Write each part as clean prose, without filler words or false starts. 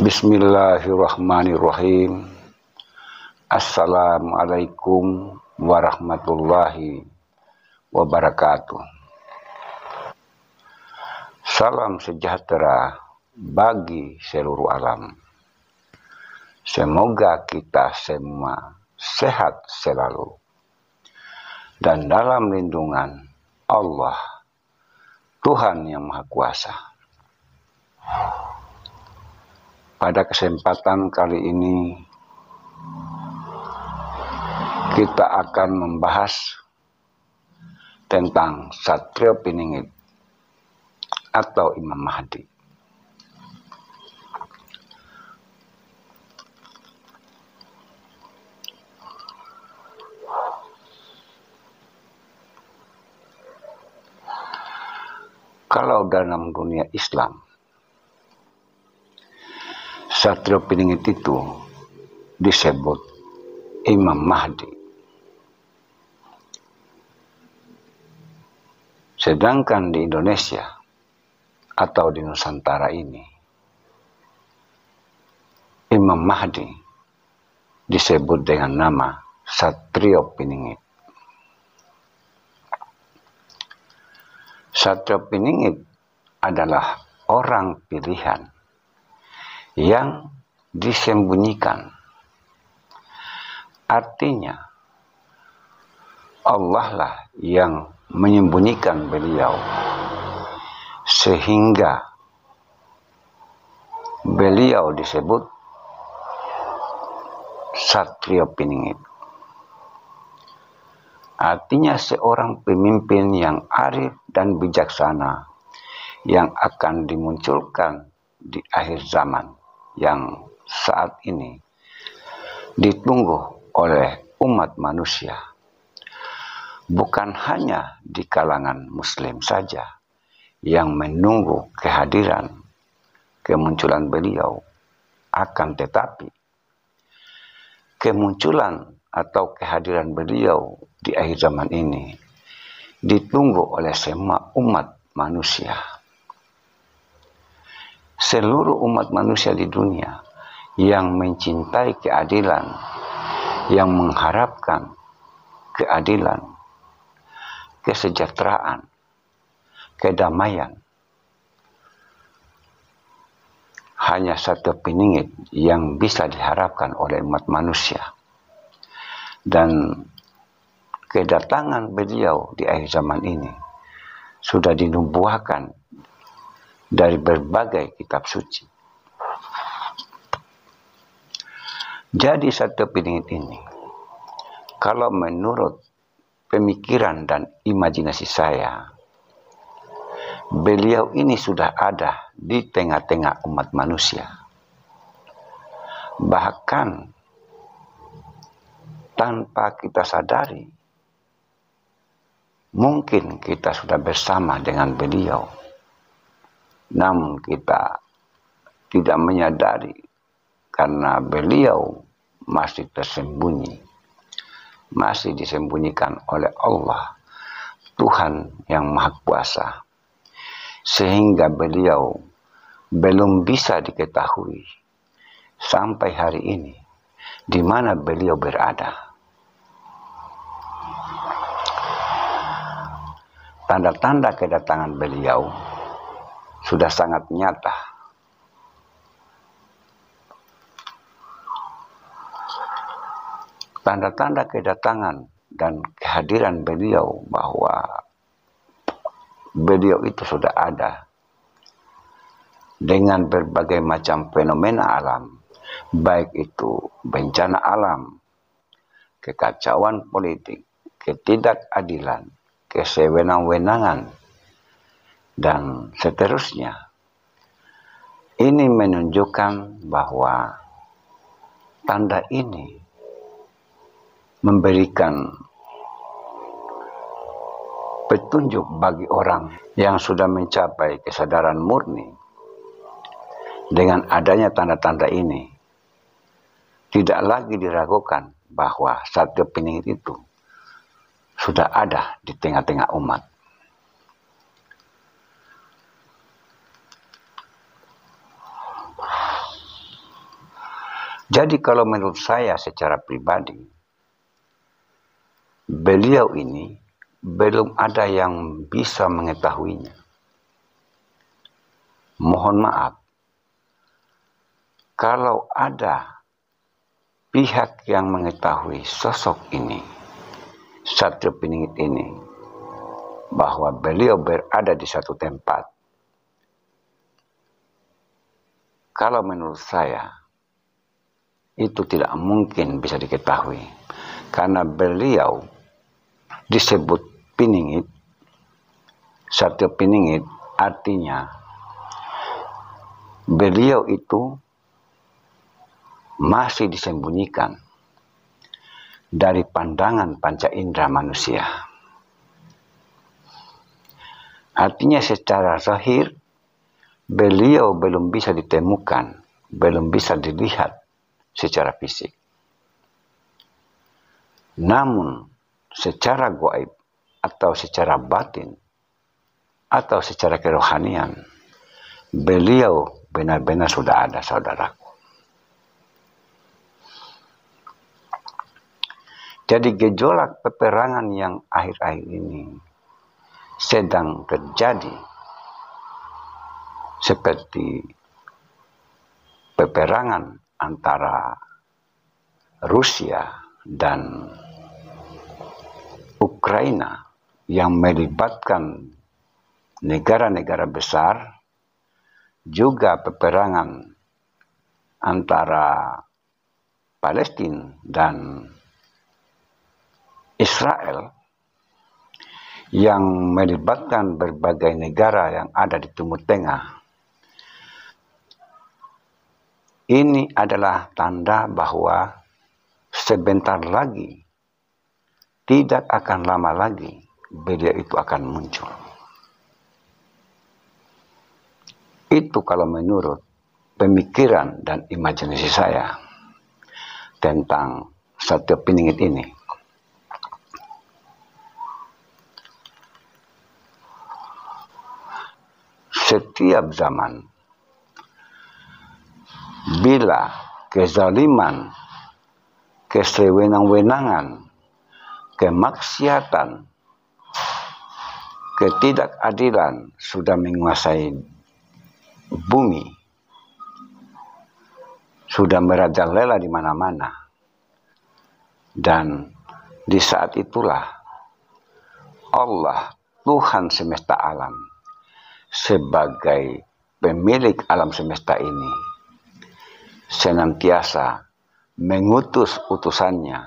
Bismillahirrahmanirrahim. Assalamualaikum warahmatullahi wabarakatuh. Salam sejahtera bagi seluruh alam. Semoga kita semua sehat selalu dan dalam lindungan Allah, Tuhan yang Maha Kuasa. Pada kesempatan kali ini kita akan membahas tentang Satrio Piningit atau Imam Mahdi. Kalau dalam dunia Islam, Satrio Piningit itu disebut Imam Mahdi. Sedangkan di Indonesia atau di Nusantara ini, Imam Mahdi disebut dengan nama Satrio Piningit. Satrio Piningit adalah orang pilihan yang disembunyikan. Artinya, Allah lah yang menyembunyikan beliau sehingga beliau disebut Satrio Piningit. Artinya seorang pemimpin yang arif dan bijaksana yang akan dimunculkan di akhir zaman yang saat ini ditunggu oleh umat manusia. Bukan hanya di kalangan Muslim saja yang menunggu kehadiran, kemunculan beliau, akan tetapi kemunculan atau kehadiran beliau di akhir zaman ini ditunggu oleh semua umat manusia. Seluruh umat manusia di dunia yang mencintai keadilan, yang mengharapkan keadilan, kesejahteraan, kedamaian, hanya Satrio Piningit yang bisa diharapkan oleh umat manusia. Dan kedatangan beliau di akhir zaman ini sudah dinubuahkan dari berbagai kitab suci. Jadi Satrio Piningit ini, kalau menurut pemikiran dan imajinasi saya, beliau ini sudah ada di tengah-tengah umat manusia. Bahkan tanpa kita sadari, mungkin kita sudah bersama dengan beliau. Namun kita tidak menyadari karena beliau masih tersembunyi, masih disembunyikan oleh Allah, Tuhan yang Maha Kuasa, sehingga beliau belum bisa diketahui sampai hari ini di mana beliau berada. Tanda-tanda kedatangan beliau sudah sangat nyata. Tanda-tanda kedatangan dan kehadiran beliau bahwa beliau itu sudah ada dengan berbagai macam fenomena alam, baik itu bencana alam, kekacauan politik, ketidakadilan, kesewenang-wenangan, dan seterusnya. Ini menunjukkan bahwa tanda ini memberikan petunjuk bagi orang yang sudah mencapai kesadaran murni. Dengan adanya tanda-tanda ini, tidak lagi diragukan bahwa Satrio Piningit itu sudah ada di tengah-tengah umat. Jadi kalau menurut saya secara pribadi, beliau ini belum ada yang bisa mengetahuinya. Mohon maaf, kalau ada pihak yang mengetahui sosok ini, Satrio Piningit ini, bahwa beliau berada di satu tempat, kalau menurut saya itu tidak mungkin bisa diketahui, karena beliau disebut Piningit. Satrio Piningit artinya beliau itu masih disembunyikan dari pandangan panca indera manusia. Artinya secara zahir beliau belum bisa ditemukan, belum bisa dilihat secara fisik. Namun secara gaib atau secara batin atau secara kerohanian, beliau benar-benar sudah ada, saudaraku. Jadi gejolak peperangan yang akhir-akhir ini sedang terjadi, seperti peperangan antara Rusia dan Ukraina yang melibatkan negara-negara besar, juga peperangan antara Palestina dan Israel yang melibatkan berbagai negara yang ada di Timur Tengah. Ini adalah tanda bahwa sebentar lagi, tidak akan lama lagi, beliau itu akan muncul. Itu kalau menurut pemikiran dan imajinasi saya tentang Satrio Piningit ini. Setiap zaman, bila kezaliman, kesewenang-wenangan, kemaksiatan, ketidakadilan sudah menguasai bumi, sudah merajalela di mana-mana, dan di saat itulah Allah, Tuhan semesta alam, sebagai pemilik alam semesta ini, senantiasa mengutus utusannya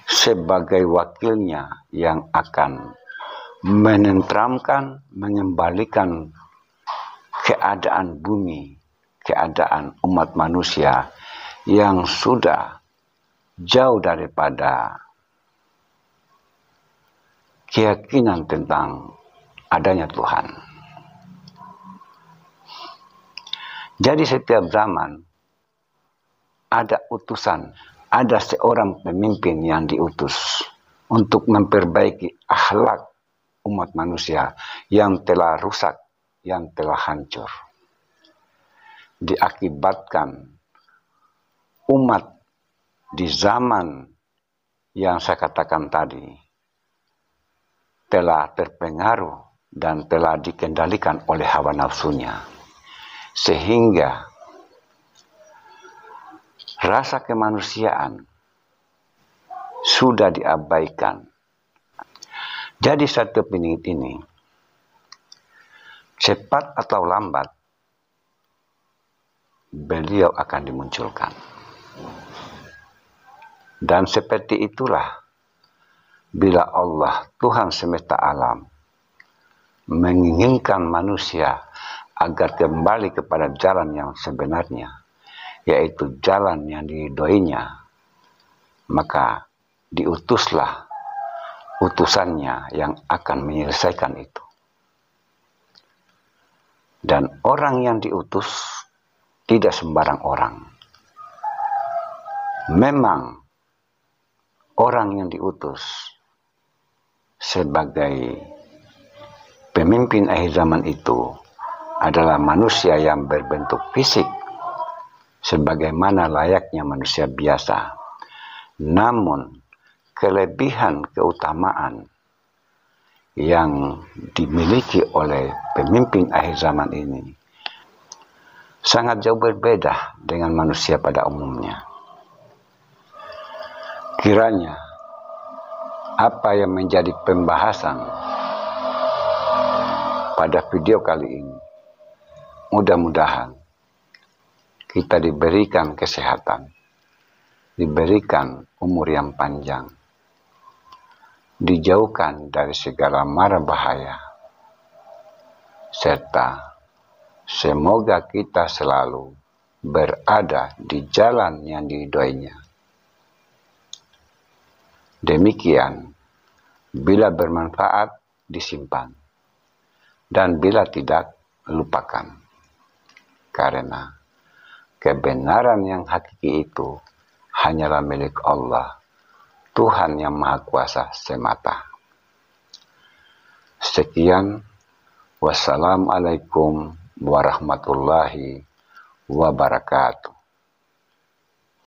sebagai wakilnya yang akan menenteramkan, mengembalikan keadaan bumi, keadaan umat manusia yang sudah jauh daripada keyakinan tentang adanya Tuhan. Jadi setiap zaman ada utusan, ada seorang pemimpin yang diutus untuk memperbaiki akhlak umat manusia yang telah rusak, yang telah hancur. Diakibatkan umat di zaman yang saya katakan tadi telah terpengaruh dan telah dikendalikan oleh hawa nafsunya, sehingga rasa kemanusiaan sudah diabaikan. Jadi Satrio Piningit ini, cepat atau lambat, beliau akan dimunculkan. Dan seperti itulah, bila Allah, Tuhan semesta alam, menginginkan manusia agar kembali kepada jalan yang sebenarnya, yaitu jalan yang diridhoinya, maka diutuslah utusannya yang akan menyelesaikan itu. Dan orang yang diutus tidak sembarang orang. Memang orang yang diutus sebagai pemimpin akhir zaman itu adalah manusia yang berbentuk fisik sebagaimana layaknya manusia biasa. Namun, kelebihan keutamaan yang dimiliki oleh pemimpin akhir zaman ini sangat jauh berbeda dengan manusia pada umumnya. Kiranya apa yang menjadi pembahasan pada video kali ini, mudah-mudahan kita diberikan kesehatan, diberikan umur yang panjang, dijauhkan dari segala mara bahaya, serta semoga kita selalu berada di jalan yang diridhoinya. Demikian, bila bermanfaat disimpan, dan bila tidak lupakan. Karena kebenaran yang hakiki itu hanyalah milik Allah, Tuhan yang Maha Kuasa semata. Sekian, wassalamualaikum warahmatullahi wabarakatuh.